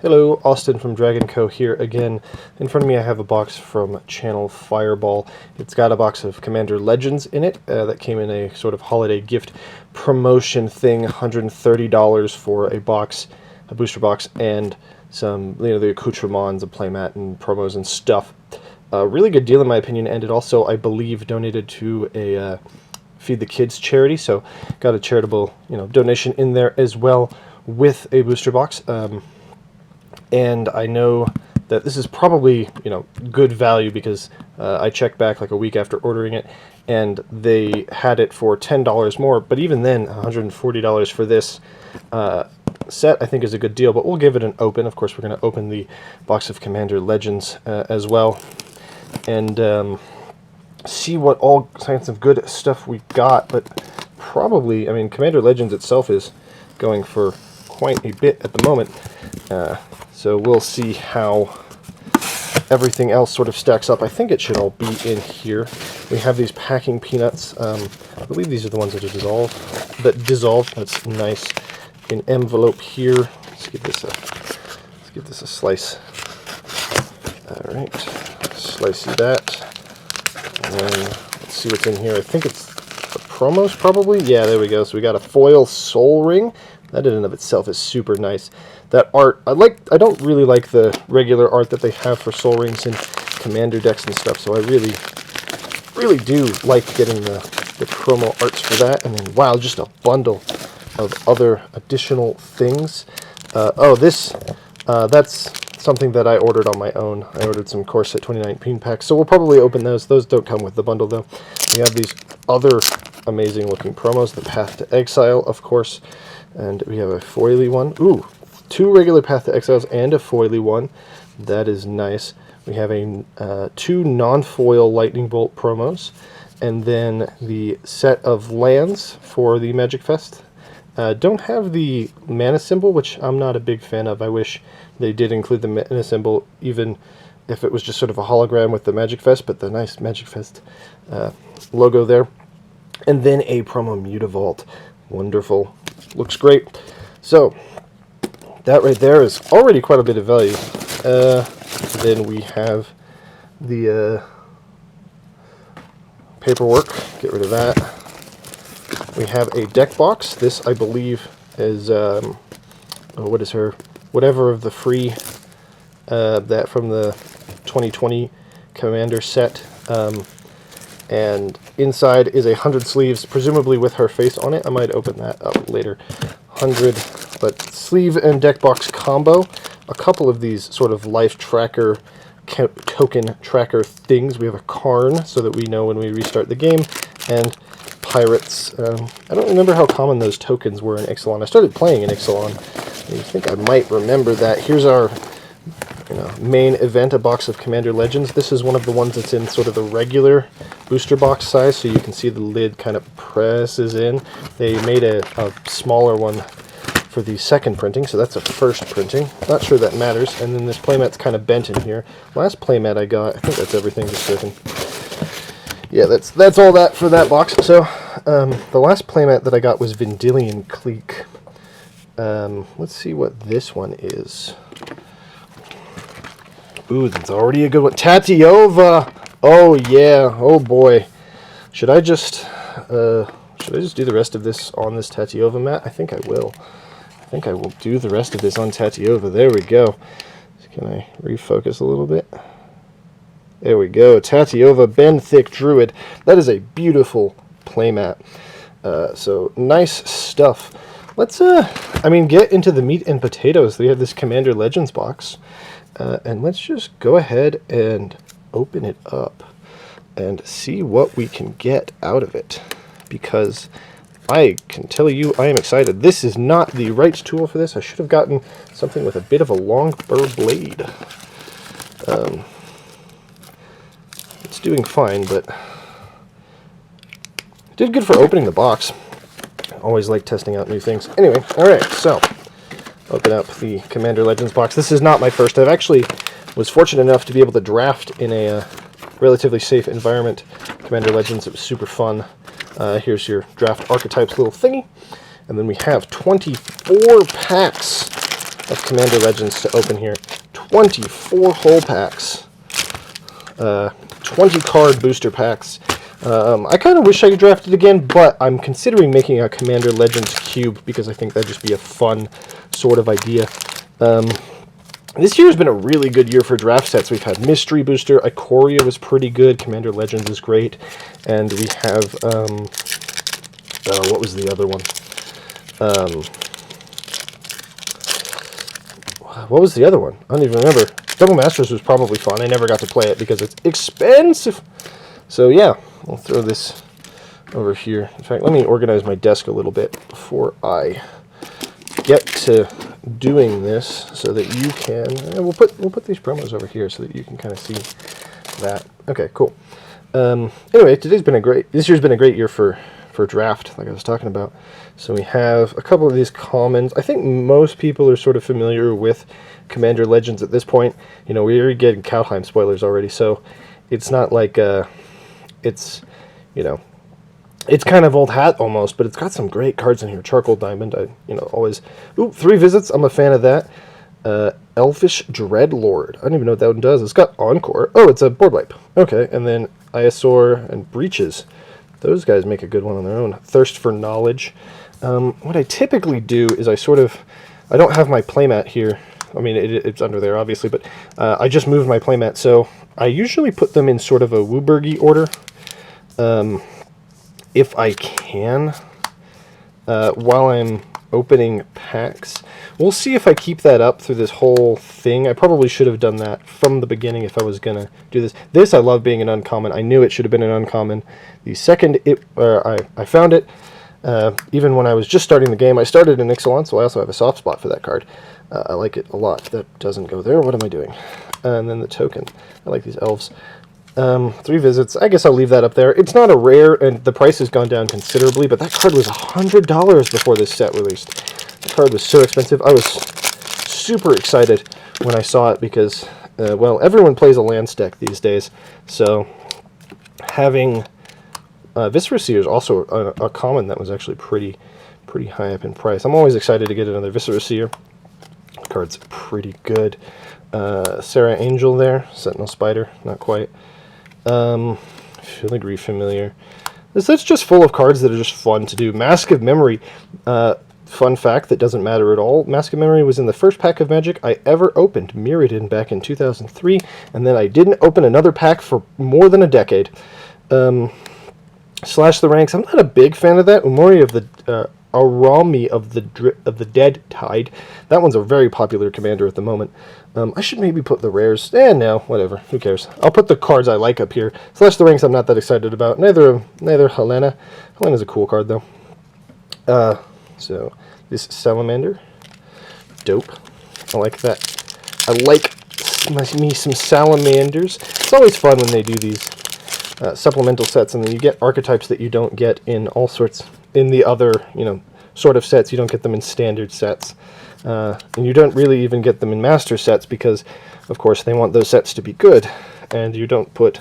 Hello, Austin from Dragon Co. here again. In front of me I have a box from ChannelFireball. It's got a box of Commander Legends in it that came in a sort of holiday gift promotion thing, $130 for a box, a booster box, and some, the accoutrements, a playmat, and promos and stuff. A really good deal in my opinion, and it also, I believe, donated to a Feed the Kids charity, so got a charitable, donation in there as well with a booster box. And I know that this is probably, good value because I checked back like a week after ordering it, and they had it for $10 more. But even then, $140 for this set I think is a good deal. But we'll give it an open. Of course, we're going to open the box of Commander Legends as well, and see what all kinds of good stuff we got. But probably, Commander Legends itself is going for quite a bit at the moment. So we'll see how everything else sort of stacks up. I think it should all be in here. We have these packing peanuts. I believe these are the ones that are dissolved. That's nice. An envelope here. Let's give this a slice. All right, slicey that. And then let's see what's in here. I think it's the promos probably. Yeah, there we go. So we got a foil soul ring. That in and of itself is super nice. That art, I don't really like the regular art that they have for soul rings and commander decks and stuff, so I really do like getting the promo arts for that. And then, wow, just a bundle of other additional things. That's something that I ordered on my own. I ordered some Corset 2019 packs, so we'll probably open those. Those don't come with the bundle, though. We have these other amazing looking promos, the Path to Exile, of course, and we have a foily one. Ooh, 2 regular Path to Exiles and a foily one. That is nice. We have a 2 non-foil Lightning Bolt promos, and then the set of lands for the Magic Fest. Don't have the mana symbol, which I'm not a big fan of. I wish they did include the mana symbol, even if it was just sort of a hologram with the Magic Fest, but the nice Magic Fest logo there. And then a promo Mutavault. Wonderful. Looks great. So that right there is already quite a bit of value. Then we have the paperwork. Get rid of that. We have a deck box. This, I believe, is what is her? Whatever of the free that from the 2020 Commander set. And inside is 100 sleeves, presumably with her face on it. I might open that up later. 100, but sleeve and deck box combo. A couple of these sort of life tracker, token tracker things. We have a Karn, so that we know when we restart the game, and pirates. I don't remember how common those tokens were in Ixalan. I started playing in Ixalan. I think I might remember that. Here's our main event, a box of Commander Legends. This is one of the ones that's in sort of the regular booster box size, so you can see the lid kind of presses in. They made a smaller one for the second printing, so that's a first printing. Not sure that matters. And then this playmat's kind of bent in here. Last playmat I got, I think that's everything, just certain. Yeah, that's all that for that box. So the last playmat that I got was Vendilion Clique. Let's see what this one is. Ooh, that's already a good one. Tatiova! Oh yeah, oh boy. Should I just do the rest of this on this Tatiova mat? I think I will. I think I will do the rest of this on Tatiova. There we go. Can I refocus a little bit? There we go. Tatiova Benthic Druid. That is a beautiful playmat. So nice stuff. Let's get into the meat and potatoes. We have this Commander Legends box. And let's just go ahead and open it up and see what we can get out of it, because I can tell you I am excited. This is not the right tool for this. I should have gotten something with a bit of a long burr blade. It's doing fine, but it did good for opening the box. I always like testing out new things. Anyway, alright, so open up the Commander Legends box. This is not my first. I've actually was fortunate enough to be able to draft in a relatively safe environment Commander Legends. It was super fun. Here's your draft archetypes little thingy. And then we have 24 packs of Commander Legends to open here. 24 whole packs. 20 card booster packs. I kind of wish I could draft it again, but I'm considering making a Commander Legends cube because I think that'd just be a fun sort of idea. This year's been a really good year for draft sets. We've had Mystery Booster, Ikoria was pretty good, Commander Legends is great, and we have, what was the other one? What was the other one? I don't even remember. Double Masters was probably fun. I never got to play it because it's expensive. So yeah, I'll throw this over here. In fact, let me organize my desk a little bit before I get to doing this, so that you can. We'll put these promos over here so that you can kind of see that. Okay, cool. Anyway, this year's been a great year for draft, like I was talking about. So we have a couple of these commons. I think most people are sort of familiar with Commander Legends at this point. You know, we're getting Kaldheim spoilers already, so it's not like it's, you know, it's kind of old hat almost, but it's got some great cards in here. Charcoal Diamond, always. Ooh, 3 visits. I'm a fan of that. Elfish Dreadlord. I don't even know what that one does. It's got Encore. Oh, it's a board wipe. Okay, and then Iosor and Breaches. Those guys make a good one on their own. Thirst for Knowledge. What I typically do is I don't have my playmat here. I mean, it's under there, obviously, but I just moved my playmat. So I usually put them in sort of a Wooburgy order. If I can, while I'm opening packs. We'll see if I keep that up through this whole thing. I probably should have done that from the beginning if I was going to do this. This, I love being an uncommon. I knew it should have been an uncommon. The second I found it, even when I was just starting the game, I started in Ixalan, so I also have a soft spot for that card. I like it a lot. That doesn't go there. What am I doing? And then the token. I like these elves. 3 visits. I guess I'll leave that up there. It's not a rare, and the price has gone down considerably, but that card was $100 before this set released. The card was so expensive. I was super excited when I saw it because, well, everyone plays a land stack these days, so having Viscera Seer is also a common that was actually pretty high up in price. I'm always excited to get another Viscera Seer. The card's pretty good. Sarah Angel there. Sentinel Spider, not quite. Filigree Familiar. This set's just full of cards that are just fun to do. Mask of Memory. Fun fact that doesn't matter at all. Mask of Memory was in the first pack of Magic I ever opened, Mirrodin, back in 2003, and then I didn't open another pack for more than a decade. Slash the Ranks. I'm not a big fan of that. Umori of the Arami of the Dead Tide. That one's a very popular commander at the moment. I should maybe put the rares. No, whatever. Who cares? I'll put the cards I like up here. Slash the Ranks I'm not that excited about. Neither Helena. Helena's a cool card, though. So, this Salamander. Dope. I like that. I like me some Salamanders. It's always fun when they do these supplemental sets, and then you get archetypes that you don't get in all sorts, in the other, sort of sets. You don't get them in standard sets. And you don't really even get them in master sets because, of course, they want those sets to be good, and you don't put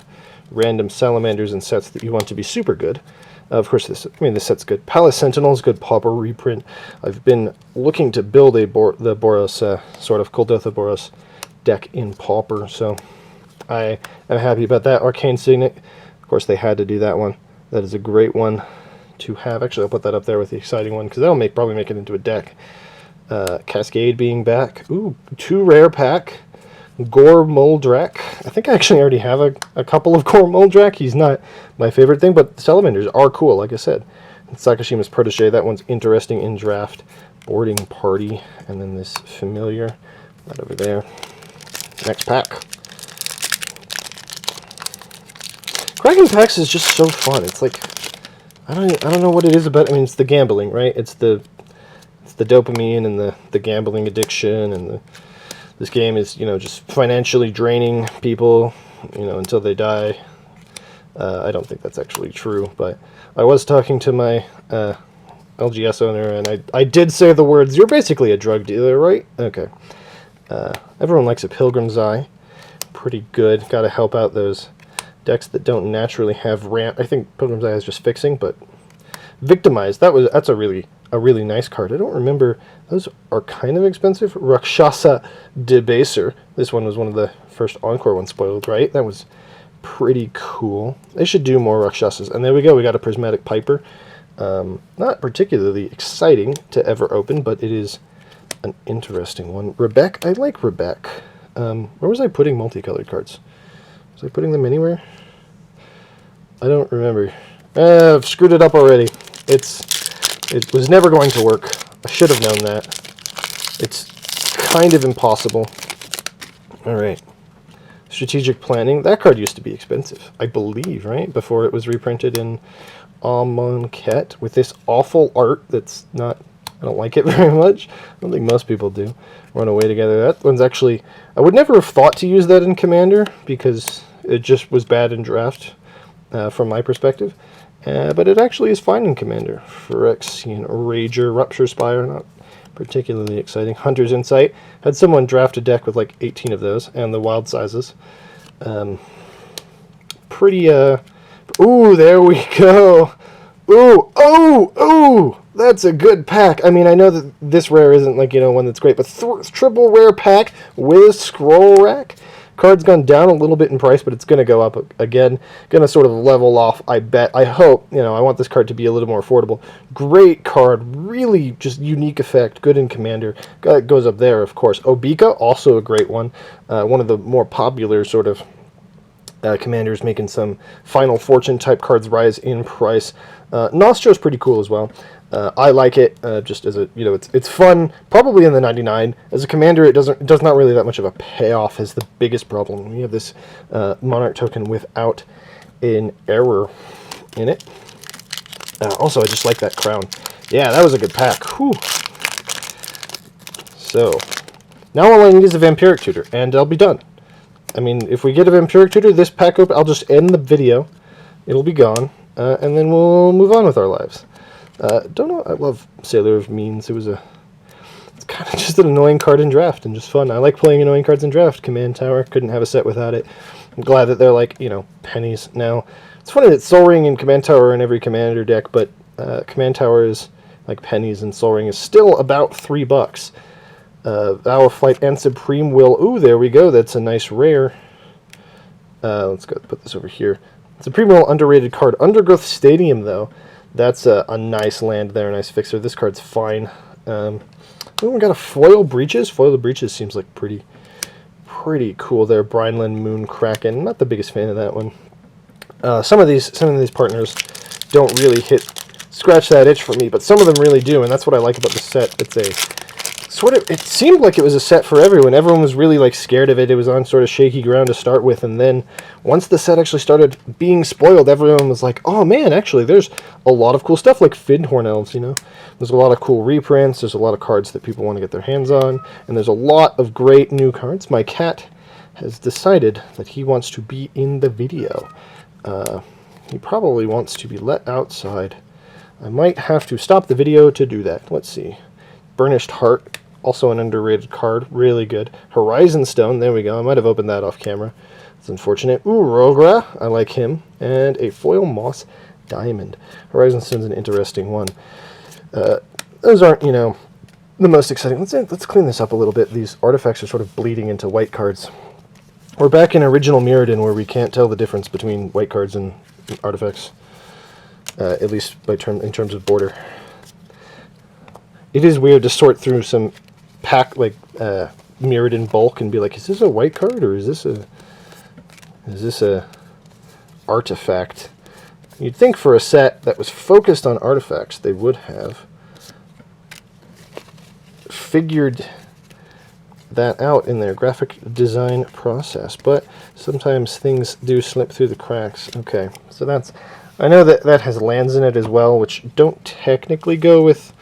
random salamanders in sets that you want to be super good. Of course, this set's good. Palace Sentinels, good Pauper reprint. I've been looking to build the Boros, sort of Kuldotha Boros deck in Pauper, so I am happy about that. Arcane Signet, of course, they had to do that one. That is a great one to have. Actually, I'll put that up there with the exciting one because that'll probably make it into a deck. Cascade being back. Ooh, 2 rare pack. Gore Moldrak. I think I actually already have a couple of Gore Moldrak. He's not my favorite thing, but Salamanders are cool, like I said. Sakashima's Protege, that one's interesting in draft. Boarding Party, and then this Familiar. Right over there. Next pack. Cracking packs is just so fun. It's like, I don't know what it is about. I mean, it's the gambling, right? It's the dopamine and the gambling addiction, and this game is, just financially draining people, until they die. I don't think that's actually true, but I was talking to my LGS owner, and I did say the words, "You're basically a drug dealer, right?" Okay. Everyone likes a Pilgrim's Eye. Pretty good. Got to help out those decks that don't naturally have ramp. I think Pilgrim's Eye is just fixing, but Victimized. That's a really nice card. I don't remember. That Those are kind of expensive. Rakshasa Debaser. This one was one of the first Encore ones spoiled, right? That was pretty cool. They should do more Rakshasas. And there we go. We got a Prismatic Piper. Not particularly exciting to ever open, but it is an interesting one. Rebecca. I like Rebecca. Where was I putting multicolored cards? Was I putting them anywhere? I don't remember. I've screwed it up already. It was never going to work. I should have known that. It's kind of impossible. Alright. Strategic Planning. That card used to be expensive, I believe, right? Before it was reprinted in Amonkhet with this awful art that's not... I don't like it very much. I don't think most people do. Run Away Together. That one's actually... I would never have thought to use that in Commander because it just was bad in Draft from my perspective. But it actually is fine in Commander. Phyrexian Rager, Rupture Spire, not particularly exciting. Hunter's Insight. Had someone draft a deck with like 18 of those, and the wild sizes. Pretty, ooh, there we go! Ooh, ooh! That's a good pack. I mean, I know that this rare isn't like, one that's great, but triple rare pack with scroll rack. Card's gone down a little bit in price, but it's going to go up again. Going to sort of level off, I bet. I hope. I want this card to be a little more affordable. Great card. Really just unique effect. Good in Commander. Goes up there, of course. Obika, also a great one. One of the more popular sort of Commanders, making some Final Fortune type cards rise in price. Nostro's pretty cool as well. I like it just as a, it's fun, probably in the 99. As a Commander, it does not really that much of a payoff is the biggest problem. We have this Monarch token without an error in it. Also, I just like that crown. Yeah, that was a good pack. Whew. So, now all I need is a Vampiric Tutor, and I'll be done. I mean, if we get a Vampiric Tutor, this pack open, I'll just end the video. It'll be gone, and then we'll move on with our lives. Don't know. I love Sailor of Means. It's kind of just an annoying card in Draft and just fun. I like playing annoying cards in Draft. Command Tower, couldn't have a set without it. I'm glad that they're like, pennies now. It's funny that Sol Ring and Command Tower are in every Commander deck, but Command Tower is like pennies and Sol Ring is still about $3. Hour Flight and Supreme Will. Ooh, there we go. That's a nice rare. Let's go put this over here. Supreme Will, underrated card. Undergrowth Stadium, though. That's a nice land there, a nice fixer. This card's fine. We got a Foil Breaches. Foil Breaches seems like pretty cool there. Brineland Moon Kraken. Not the biggest fan of that one. Some of these partners don't really scratch that itch for me, but some of them really do, and that's what I like about the set. It's a it seemed like it was a set for everyone. Everyone was really like scared of it. It was on sort of shaky ground to start with, and then once the set actually started being spoiled, everyone was like, oh man, actually there's a lot of cool stuff like Findhorn Elves, There's a lot of cool reprints, there's a lot of cards that people want to get their hands on, and there's a lot of great new cards. My cat has decided that he wants to be in the video. He probably wants to be let outside. I might have to stop the video to do that. Let's see. Burnished Heart. Also an underrated card. Really good. Horizon Stone. There we go. I might have opened that off camera. It's unfortunate. Ooh, Rogra. I like him. And a Foil Moss Diamond. Horizon Stone's an interesting one. Those aren't, the most exciting. Let's clean this up a little bit. These artifacts are sort of bleeding into white cards. We're back in original Mirrodin where we can't tell the difference between white cards and artifacts. At least in terms of border. It is weird to sort through some pack like Mirrodin bulk and be like, is this a white card or is this a artifact? You'd think for a set that was focused on artifacts, they would have figured that out in their graphic design process, but sometimes things do slip through the cracks. Okay, so I know that has lands in it as well, which don't technically go with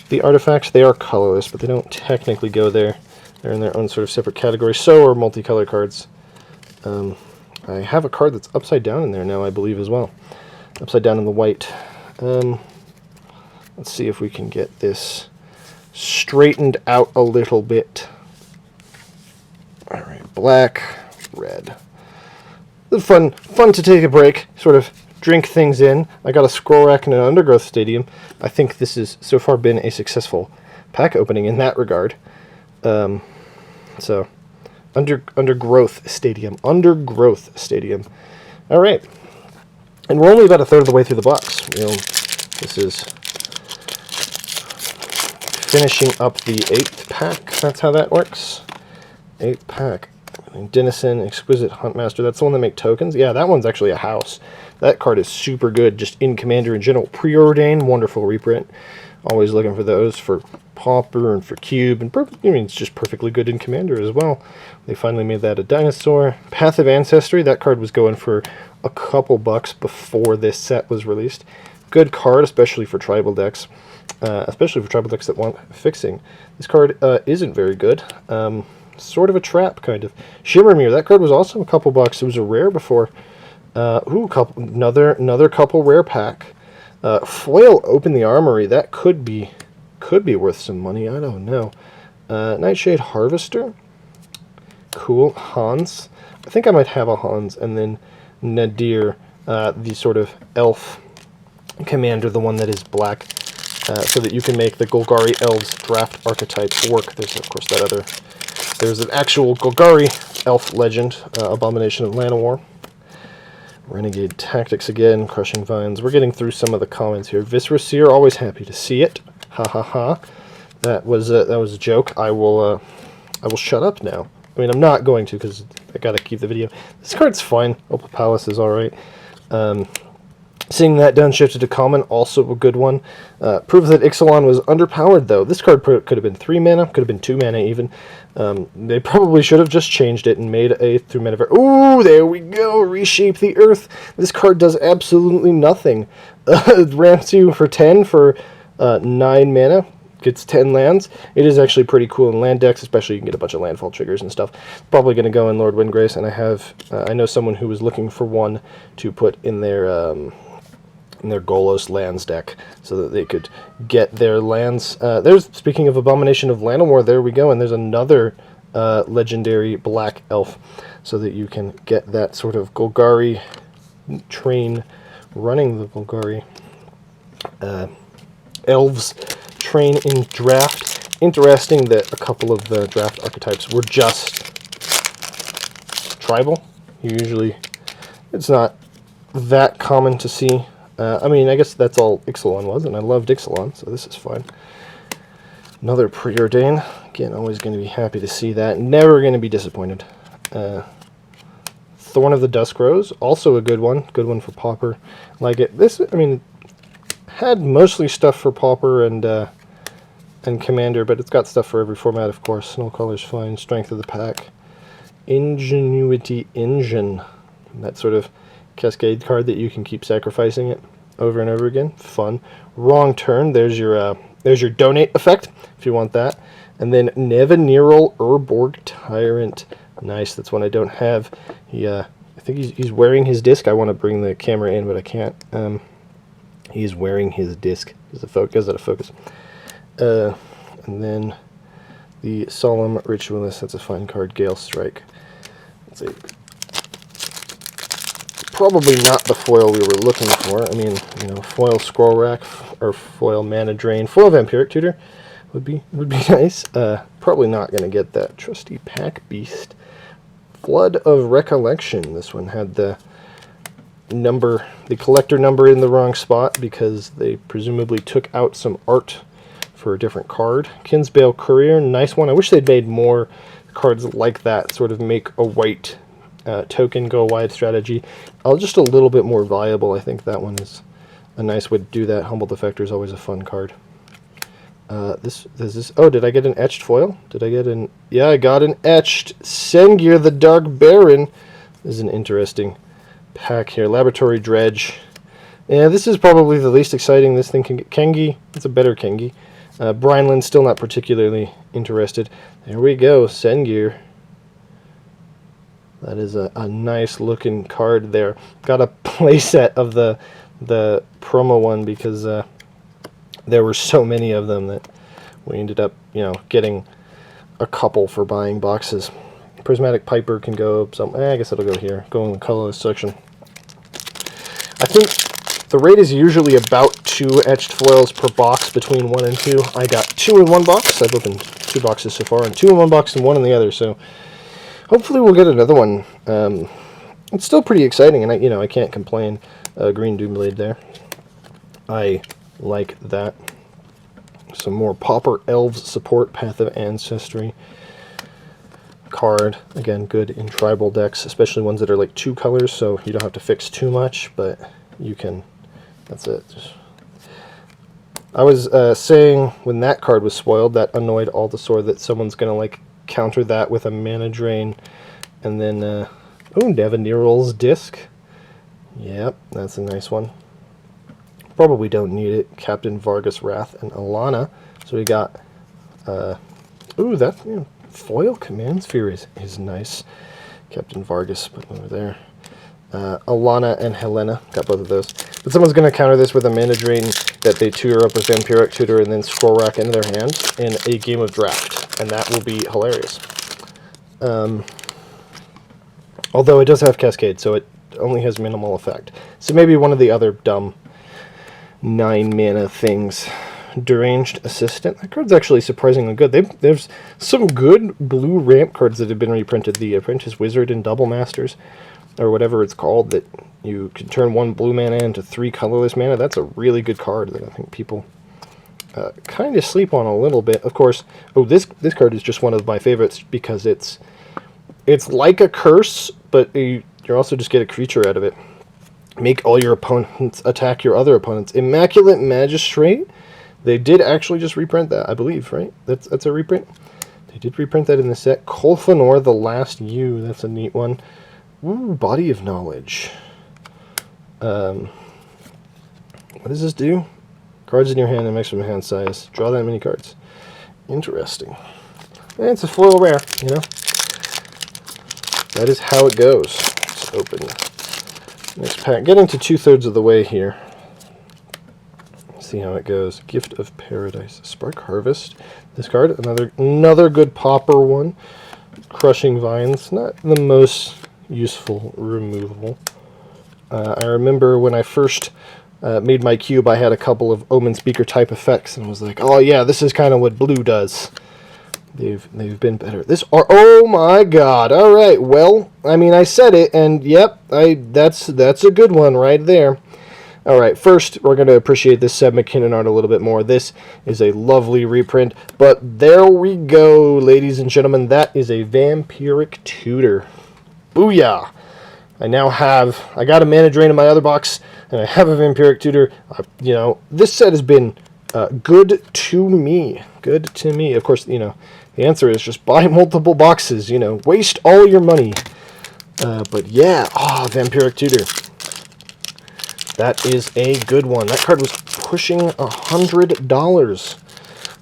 the artifacts. They are colorless, but they don't technically go there. They're in their own sort of separate category. So are multicolored cards. I have a card that's upside down in there now, I believe, as well. Upside down in the white. Let's see if we can get this straightened out a little bit. Alright, black, red. It's fun to take a break, sort of drink things in. I got a scroll rack and an undergrowth stadium. I think this has so far been a successful pack opening in that regard. So, Undergrowth Stadium. Undergrowth Stadium. All right. And we're only about a third of the way through the box. You know, this is finishing up the 8th pack. That's how that works. 8th pack. Denison, Exquisite Huntmaster. That's the one that make tokens. Yeah, that one's actually a house. That card is super good, just in Commander in general. Preordain, wonderful reprint. Always looking for those for Pauper and for Cube. And I mean, it's just perfectly good in Commander as well. They finally made that a dinosaur. Path of Ancestry. That card was going for a couple bucks before this set was released. Good card, especially for tribal decks. Especially for tribal decks that want fixing. This card isn't very good. Sort of a trap, kind of. Shimmermere. That card was also a couple bucks. It was a rare before. Another couple rare pack. Foil Open the Armory. That could be worth some money. I don't know. Nightshade Harvester. Cool. Hans. I think I might have a Hans. And then Nadir, the sort of elf commander, the one that is black, so that you can make the Golgari Elves draft archetype work. There's, of course, that other... There's an actual Golgari elf legend, Abomination of Llanowar. Renegade Tactics again, Crushing Vines. We're getting through some of the comments here. Viscera Seer, always happy to see it. Ha ha ha. That was a joke. I will shut up now. I mean, I'm not going to because I gotta keep the video. This card's fine. Opal Palace is all right. Seeing that downshifted to common, also a good one. Proves that Ixalan was underpowered, though. This card could have been 3 mana, could have been 2 mana even. They probably should have just changed it and made a 3 mana. Ooh, there we go! Reshape the Earth! This card does absolutely nothing. Ramps you for 10 for 9 mana. Gets 10 lands. It is actually pretty cool in land decks, especially you can get a bunch of landfall triggers and stuff. Probably going to go in Lord Windgrace, and I know someone who was looking for one to put in their Golos lands deck so that they could get their lands. Speaking of Abomination of Llanowar, there we go, and there's another legendary black elf so that you can get that sort of Golgari train running the Golgari elves train in draft. Interesting that a couple of the draft archetypes were just tribal. It's not that common to see. I mean, I guess that's all Ixalan was, and I loved Ixalan, so this is fine. Another Preordain. Again, always going to be happy to see that. Never going to be disappointed. Thorn of the Dusk Rose, also a good one. Good one for Pauper. Like it. This, I mean, had mostly stuff for Pauper and Commander, but it's got stuff for every format, of course. Snowcaller's fine. Strength of the Pack. Ingenuity Engine. That sort of Cascade card that you can keep sacrificing it over and over again. Fun. Wrong Turn. There's your donate effect if you want that. And then Neveneral Urborg Tyrant. Nice. That's one I don't have. I think he's wearing his disc. I want to bring the camera in, but I can't. He's wearing his disc. Is that a focus? And then the Solemn Ritualist. That's a fine card. Gale Strike. Let's see. Probably not the foil we were looking for. I mean, you know, foil Scroll Rack or foil Mana Drain. Foil Vampiric Tutor would be nice. Probably not going to get that. Trusty Pack Beast. Flood of Recollection. This one had the collector number in the wrong spot because they presumably took out some art for a different card. Kinsbale Courier, nice one. I wish they'd made more cards like that, sort of make a white token go wide strategy. Just a little bit more viable. I think that one is a nice way to do that. Humble Defector is always a fun card. Oh, did I get an etched foil? Yeah, I got an etched Sengir the Dark Baron. This is an interesting pack here. Laboratory Dredge. Yeah, this is probably the least exciting. This thing can get Kengi. It's a better Kengi. Brineland, still not particularly interested. There we go, Sengir. That is a nice looking card there. Got a playset of the promo one because there were so many of them that we ended up, getting a couple for buying boxes. Prismatic Piper can go I guess it'll go here. Go in the colorless section. I think the rate is usually about 2 etched foils per box between 1 and 2. I got 2 in one box. I've opened 2 boxes so far, and 2 in one box and 1 in the other, so hopefully we'll get another one. It's still pretty exciting, and I can't complain. Green Doomblade there. I like that. Some more Pauper Elves support, Path of Ancestry card. Again, good in tribal decks, especially ones that are like 2 colors, so you don't have to fix too much, but you can. That's it. I was saying when that card was spoiled, that annoyed Aldasaur, that someone's going to like counter that with a mana drain, and then oh, Nevinyrral's Disc. Yep, that's a nice one. Probably don't need it. Captain Vargas Wrath and Alana. So we got ooh, that foil Command Sphere is nice. Captain Vargas, put over there. Alana and Helena, got both of those. But someone's going to counter this with a mana drain that they tutor up with Vampiric Tutor and then scroll rack into their hand in a game of draft, and that will be hilarious. Although it does have Cascade, so it only has minimal effect. So maybe one of the other dumb 9 mana things. Deranged Assistant. That card's actually surprisingly good. There's some good blue ramp cards that have been reprinted. The Apprentice Wizard and Double Masters, or whatever it's called, that you can turn 1 blue mana into 3 colorless mana. That's a really good card that I think people kind of sleep on a little bit. Of course, oh, this card is just one of my favorites because it's like a curse, but you also just get a creature out of it. Make all your opponents attack your other opponents. Immaculate Magistrate. They did actually just reprint that, I believe, right? That's a reprint. They did reprint that in the set. Kolfanor, the Last U. That's a neat one. Ooh, Body of Knowledge. What does this do? Cards in your hand and maximum hand size. Draw that many cards. Interesting. And it's a foil rare, you know. That is how it goes. Let's open next pack. Getting to 2/3 of the way here. See how it goes. Gift of Paradise. Spark Harvest. This card, another good Pauper one. Crushing Vines. Not the most useful removal. I remember when I first made my cube, I had a couple of Omen Speaker type effects, and was like, oh yeah, this is kind of what blue does. They've been better. Oh my god. All right. Well, I mean, I said it, and yep, that's a good one right there. All right. First, we're going to appreciate this Seb McKinnon art a little bit more. This is a lovely reprint, but there we go, ladies and gentlemen. That is a Vampiric Tutor. Booyah! I got a mana drain in my other box, and I have a Vampiric Tutor. This set has been good to me. Good to me. Of course, the answer is just buy multiple boxes, waste all your money. But yeah, Vampiric Tutor. That is a good one. That card was pushing $100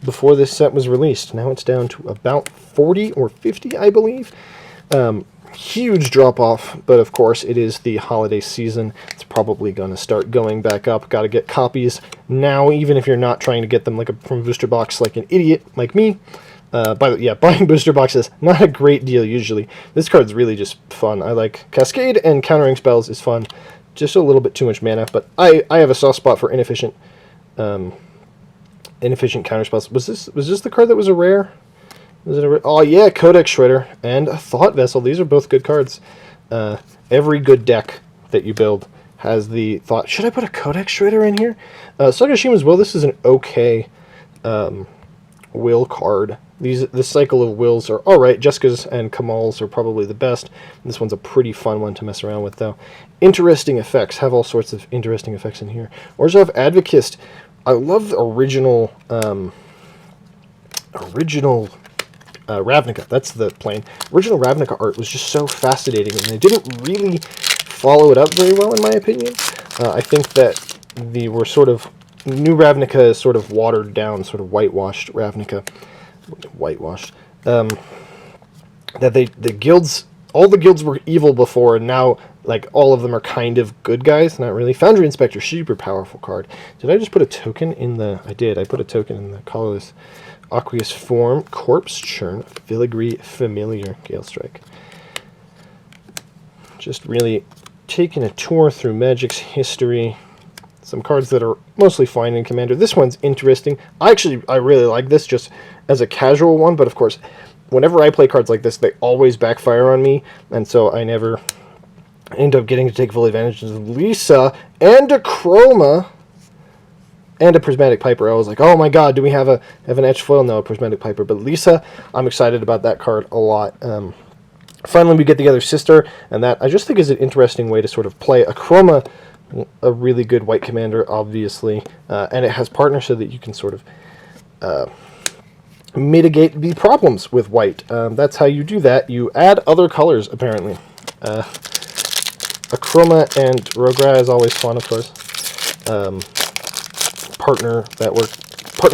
before this set was released. Now it's down to about 40 or 50, I believe. Huge drop off, but of course it is the holiday season. It's probably going to start going back up. Got to get copies now, even if you're not trying to get them from booster box like an idiot like me. Buying booster boxes, not a great deal usually. This card's really just fun. I like Cascade, and countering spells is fun. Just a little bit too much mana, but I have a soft spot for inefficient counter spells. Was this the card that was a rare? Was it a rare? Oh yeah, Codex Shredder and a Thought Vessel. These are both good cards. Every good deck that you build has the thought. Should I put a Codex Shredder in here? Sagashima's Will. This is an okay will card. The cycle of wills are alright. Jessica's and Kamal's are probably the best. This one's a pretty fun one to mess around with, though. Interesting effects. Have all sorts of interesting effects in here. Orzhov Advocist. I love the original Ravnica. That's the plane. Original Ravnica art was just so fascinating, and they didn't really follow it up very well, in my opinion. I think that the new Ravnica is sort of watered down, sort of whitewashed Ravnica. That the guilds, all the guilds were evil before, and now like all of them are kind of good guys. Not really. Foundry Inspector, super powerful card. Did I just put a token in the? I did. I put a token in the colorless Aqueous Form. Corpse Churn, Filigree Familiar, Gale Strike. Just really taking a tour through Magic's history. some cards that are mostly fine in Commander. This one's interesting. I really like this just as a casual one, but of course, whenever I play cards like this, they always backfire on me, and so I never end up getting to take full advantage of Lisa and a Chroma and a Prismatic Piper. I was like, oh my god, do we have an etched foil? No, a Prismatic Piper. But Lisa, I'm excited about that card a lot. Finally, we get together Sister, and that I just think is an interesting way to sort of play a Chroma, a really good white commander, obviously, and it has partner so that you can sort of mitigate the problems with white. That's how you do that. You add other colors, apparently. A Chroma and Rogra is always fun, of course. Partner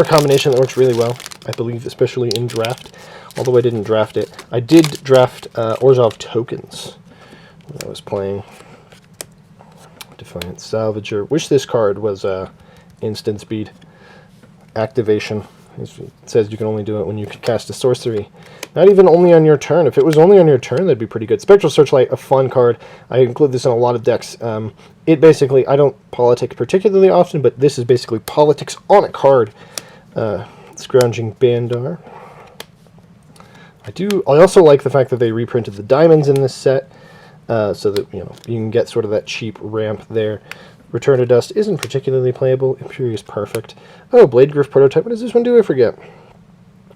combination that works really well, I believe, especially in draft. Although I didn't draft it. I did draft Orzhov Tokens when I was playing Defiant Salvager. Wish this card was instant speed activation. It says you can only do it when you cast a sorcery. Not even only on your turn. If it was only on your turn, that'd be pretty good. Spectral Searchlight, a fun card. I include this in a lot of decks. It basically, I don't politic particularly often, but this is basically politics on a card. Scrounging Bandar. I also like the fact that they reprinted the diamonds in this set, so that you can get sort of that cheap ramp there. Return to Dust isn't particularly playable. Imperious Perfect. Oh, Blade Griff Prototype. What does this one do? I forget.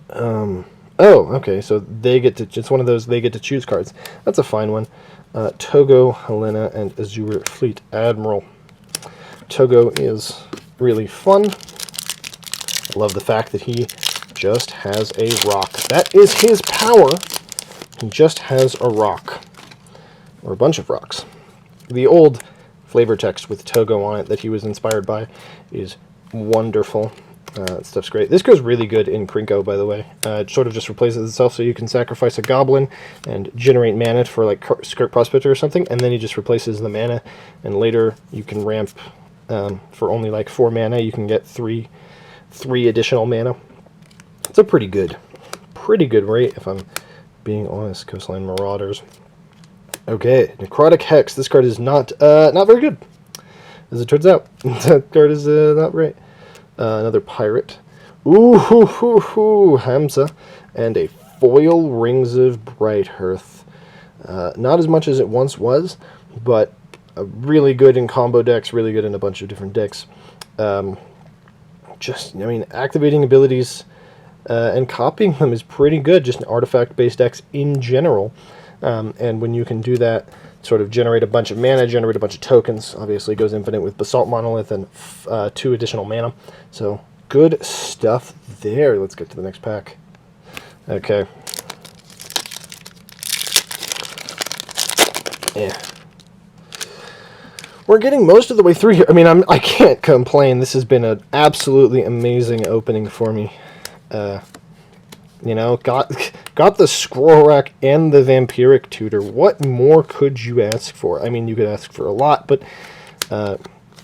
Oh, okay. So they get to. It's one of those they get to choose cards. That's a fine one. Togo, Helena, and Azure Fleet Admiral. Togo is really fun. I love the fact that he just has a rock. That is his power. He just has a rock. Or a bunch of rocks. The old flavor text with Togo on it that he was inspired by is wonderful. That stuff's great. This goes really good in Krinko, by the way. It sort of just replaces itself, so you can sacrifice a goblin and generate mana for like Skirk Prospector or something, and then he just replaces the mana, and later you can ramp for only like 4 mana. You can get 3 additional mana. It's a pretty good rate, if I'm being honest. Coastline Marauders. Okay, Necrotic Hex. This card is not very good, as it turns out. That card is not great. Another Pirate. Ooh, Hamza. And a foil Rings of Brighthearth. Not as much as it once was, but really good in combo decks, really good in a bunch of different decks. Activating abilities and copying them is pretty good, just in artifact-based decks in general. And when you can do that, sort of generate a bunch of mana, generate a bunch of tokens. Obviously, it goes infinite with Basalt Monolith and 2 additional mana. So, good stuff there. Let's get to the next pack. Okay. Yeah. We're getting most of the way through here. I mean, I can't complain. This has been an absolutely amazing opening for me. Got the Scroll Rack and the Vampiric Tutor. What more could you ask for? I mean, you could ask for a lot, but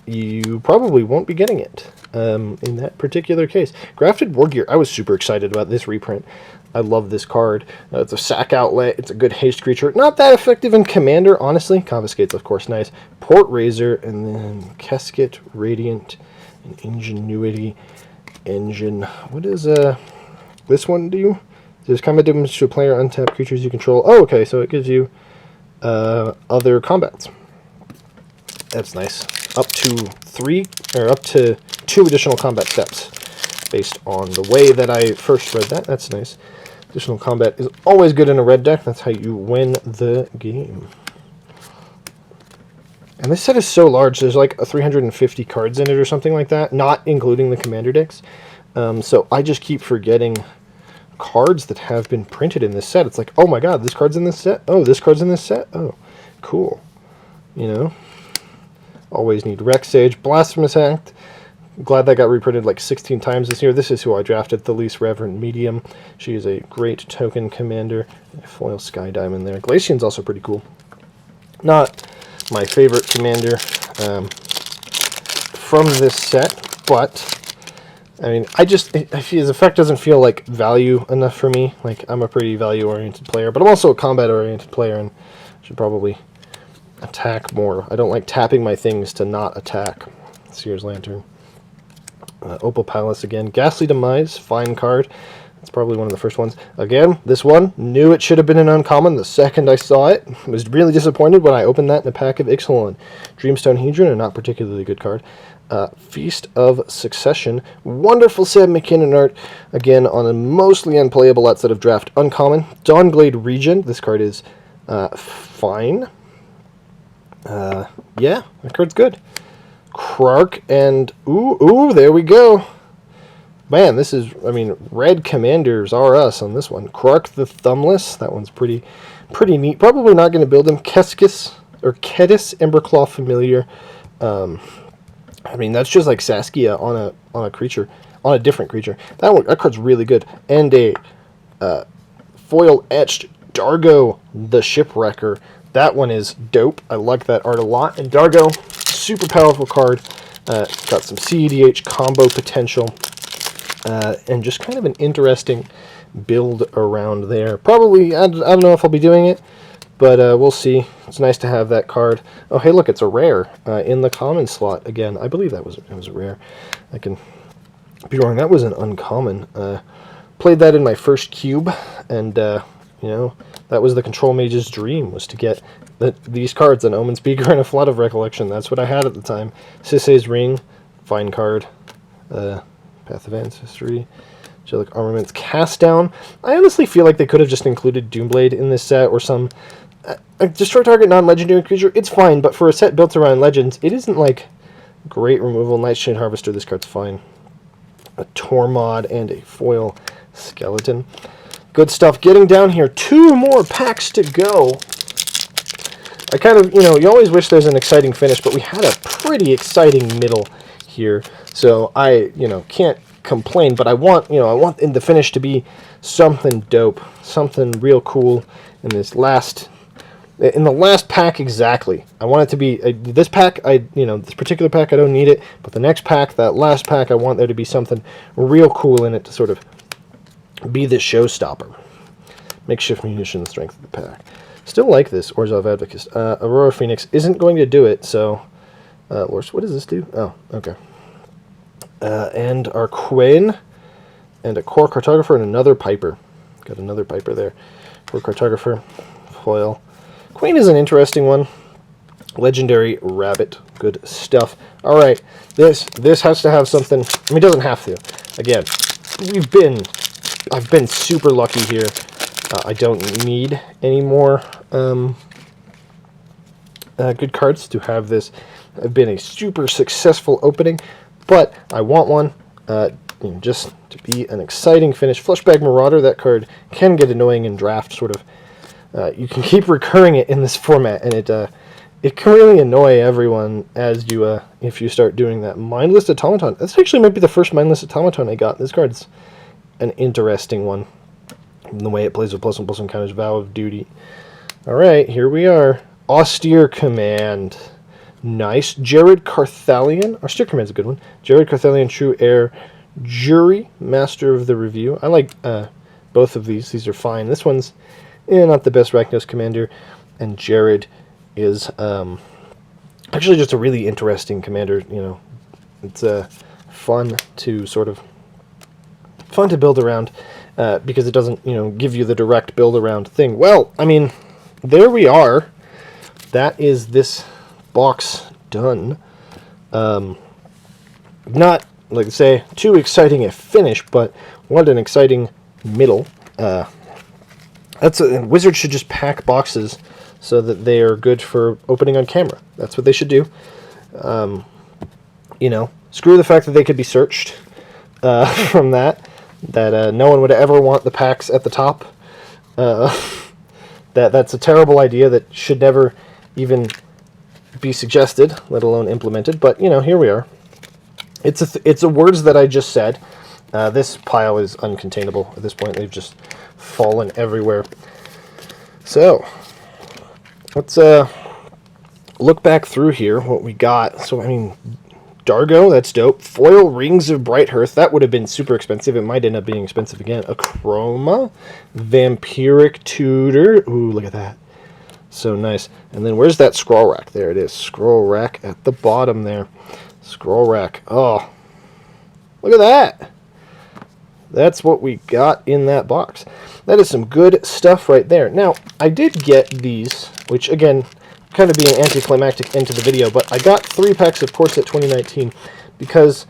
you probably won't be getting it in that particular case. Grafted War Gear. I was super excited about this reprint. I love this card. It's a sack outlet. It's a good haste creature. Not that effective in Commander, honestly. Confiscate's, of course, nice. Port Razor, and then Casket, Radiant, and Ingenuity Engine. What does this one do? There's combat damage to a player, untap creatures you control. Oh, okay, so it gives you other combats. That's nice. Up to 2 additional combat steps, based on the way that I first read that. That's nice. Additional combat is always good in a red deck. That's how you win the game. And this set is so large. There's like 350 cards in it or something like that, not including the Commander decks. So I just keep forgetting cards that have been printed in this set. It's like, oh my god, this card's in this set. Oh, this card's in this set. Oh, cool. Always need Rex Sage, Blasphemous Act. Glad that got reprinted like 16 times this year. This is who I drafted, the Least Reverend Medium. She is a great token commander. Foil Sky Diamond there. Glacian's also pretty cool. Not my favorite commander from this set, but I mean, his effect doesn't feel like value enough for me. Like, I'm a pretty value-oriented player, but I'm also a combat-oriented player, and should probably attack more. I don't like tapping my things to not attack. Seer's Lantern. Opal Palace again. Ghastly Demise, fine card. It's probably one of the first ones. Again, this one, knew it should have been an uncommon the second I saw it. Was really disappointed when I opened that in a pack of Ixalan. Dreamstone Hedron, a not particularly good card. Feast of Succession. Wonderful Sam McKinnon art. Again, on a mostly unplayable outside of draft uncommon. Dawnglade Regent. This card is fine. Yeah, that card's good. Krark and... Ooh, there we go. Man, this is... I mean, red commanders are us on this one. Krark the Thumbless. That one's pretty neat. Probably not going to build him. Keskis, or Kedis Emberclaw Familiar. I mean, that's just like Saskia on a creature, on a different creature. That card's really good. And a foil etched Dargo the Shipwrecker. That one is dope. I like that art a lot. And Dargo, super powerful card. Got some CEDH combo potential. And just kind of an interesting build around there. Probably, I don't know if I'll be doing it, but we'll see. It's nice to have that card. Oh, hey, look, it's a rare in the common slot again. I believe it was a rare. I can be wrong. That was an uncommon. Played that in my first cube, and you know, that was the Control Mage's dream, was to get these cards, an Omen Speaker and a Flood of Recollection. That's what I had at the time. Sisay's Ring, fine card. Path of Ancestry, Angelic Armaments, Cast Down. I honestly feel like they could have just included Doomblade in this set, or some... destroy target non-legendary creature, it's fine, but for a set built around legends, it isn't like great removal. Nightshade Harvester, this card's fine. A Tormod and a foil skeleton. Good stuff. Getting down here, 2 more packs to go. I kind of, you know, you always wish there's an exciting finish, but we had a pretty exciting middle here, so I, you know, can't complain, but I want, you know, I want in the finish to be something dope, something real cool in this last, in the last pack exactly. I want it to be, this pack, you know, this particular pack, I don't need it, but the next pack, that last pack, I want there to be something real cool in it to sort of be the showstopper. Makeshift Munition, strength of the pack. Still like this, Orzhov Advocist. Aurora Phoenix isn't going to do it, so... what does this do? Oh, okay. And our Quinn, and a Core Cartographer, and another Piper. Got another Piper there. Core Cartographer, foil. Queen is an interesting one. Legendary Rabbit, good stuff. All right, this has to have something. I mean, it doesn't have to. Again, I've been super lucky here. I don't need any more good cards to have this. I've been a super successful opening, but I want one you know, just to be an exciting finish. Flushbag Marauder, that card can get annoying in draft, sort of. You can keep recurring it in this format, and it can really annoy everyone as you if you start doing that. Mindless Automaton. This actually might be the first Mindless Automaton I got. This card's an interesting one. In the way it plays with +1/+1 counters, Vow of Duty. All right, here we are. Austere Command. Nice. Jared Carthalion. Austere Command's a good one. Jared Carthalion, True Heir. Jury, Master of the Review. I like both of these. These are fine. This one's not the best Rakdos commander, and Jared is actually just a really interesting commander. You know, it's fun to build around because it doesn't, you know, give you the direct build around thing. Well, I mean, there we are. That is this box done. Not, like I say, too exciting a finish, but what an exciting middle. Wizards should just pack boxes so that they are good for opening on camera. That's what they should do. You know, screw the fact that they could be searched from that no one would ever want the packs at the top. That's a terrible idea that should never even be suggested, let alone implemented. But, you know, here we are. It's a words that I just said. This pile is uncontainable at this point. They've just fallen everywhere. So, let's look back through here, what we got. So, I mean, Dargo, that's dope. Foil Rings of Brighthearth, that would have been super expensive. It might end up being expensive again. Achroma, Vampiric Tutor. Ooh, look at that. So nice. And then where's that scroll rack? There it is. Scroll rack at the bottom there. Scroll rack. Oh, look at that. That's what we got in that box. That is some good stuff right there. Now, I did get these, which, again, kind of being anticlimactic into the video, but I got 3 packs of Core Set 2019 because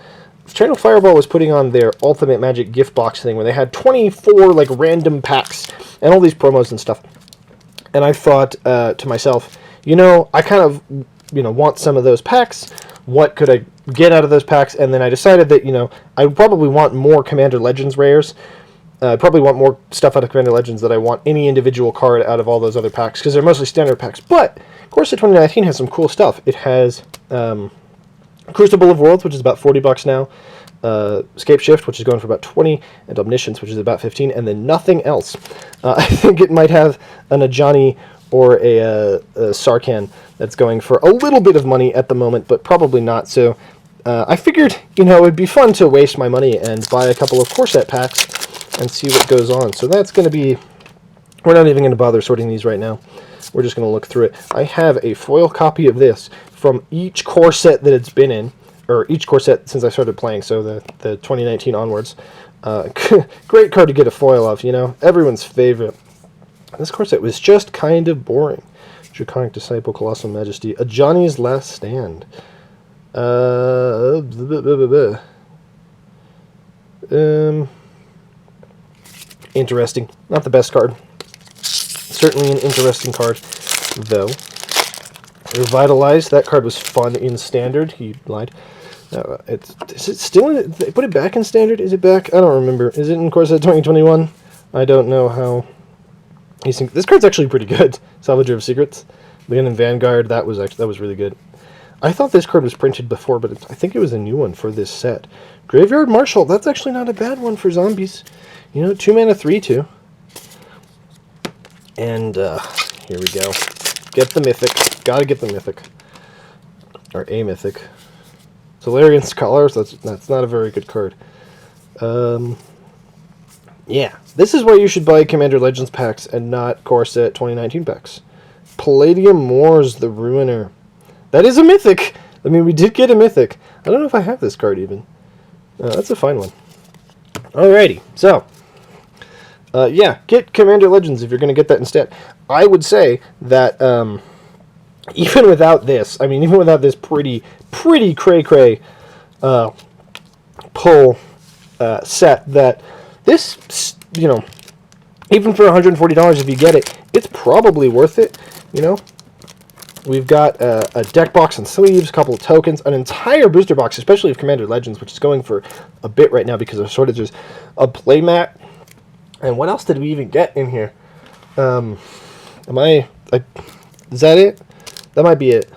ChannelFireball was putting on their Ultimate Magic gift box thing where they had 24, like, random packs and all these promos and stuff. And I thought to myself, you know, I kind of, you know, want some of those packs. What could I get out of those packs? And then I decided that, you know, I probably want more Commander Legends rares. I probably want more stuff out of Commander Legends than I want any individual card out of all those other packs, because they're mostly standard packs. But Core Set 2019 has some cool stuff. It has Crucible of Worlds, which is about $40 now, Scape Shift, which is going for about 20, and Omniscience, which is about 15, and then nothing else. I think it might have an Ajani or a Sarkhan that's going for a little bit of money at the moment, but probably not. So I figured, you know, it would be fun to waste my money and buy a couple of Core Set packs and see what goes on. So that's going to be... We're not even going to bother sorting these right now. We're just going to look through it. I have a foil copy of this from each core set that it's been in, or each core set since I started playing, so the 2019 onwards. Great card to get a foil of, you know, everyone's favorite. This core set was just kind of boring. Draconic Disciple, Colossal Majesty, Ajani's Last Stand. Interesting. Not the best card. Certainly an interesting card, though. Revitalize. That card was fun in Standard. He lied. Is it still in... They put it back in Standard? Is it back? I don't remember. Is it in Core Set 2021? I don't know how... This card's actually pretty good. Salvager of Secrets. Again in Vanguard, that was really good. I thought this card was printed before, but I think it was a new one for this set. Graveyard Marshal. That's actually not a bad one for zombies. You know, 2 mana, 3/2. And here we go. Get the Mythic. Gotta get the Mythic. Or a Mythic. Solarian Scholars. That's not a very good card. Yeah. This is why you should buy Commander Legends packs and not Core Set 2019 packs. Palladium Moors, the Ruiner. That is a Mythic! I mean, we did get a Mythic. I don't know if I have this card even. That's a fine one. Alrighty, so... yeah, get Commander Legends if you're going to get that instead. I would say that even without this, I mean, even without this pretty cray-cray pull set, that this, you know, even for $140 if you get it, it's probably worth it, you know. We've got a deck box and sleeves, a couple of tokens, an entire booster box, especially of Commander Legends, which is going for a bit right now because of shortages, a playmat. And what else did we even get in here? Is that it? That might be it.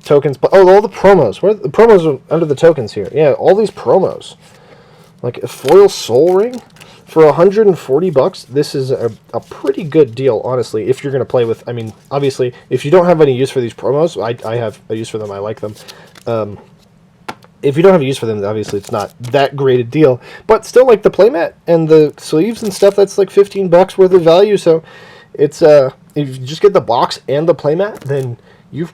Tokens, but oh, all the promos. Where the promos are under the tokens here? Yeah, all these promos. Like a foil Soul Ring for $140. This is a pretty good deal, honestly. If you're gonna play with, I mean, obviously, if you don't have any use for these promos, I have a use for them. I like them. If you don't have a use for them, obviously it's not that great a deal. But still, like the playmat and the sleeves and stuff, that's like $15 worth of value. So it's if you just get the box and the playmat, then you've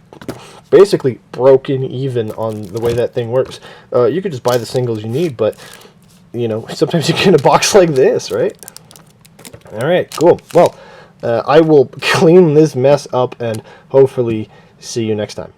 basically broken even on the way that thing works. You could just buy the singles you need, but you know, sometimes you get a box like this, right? All right, cool. Well, I will clean this mess up and hopefully see you next time.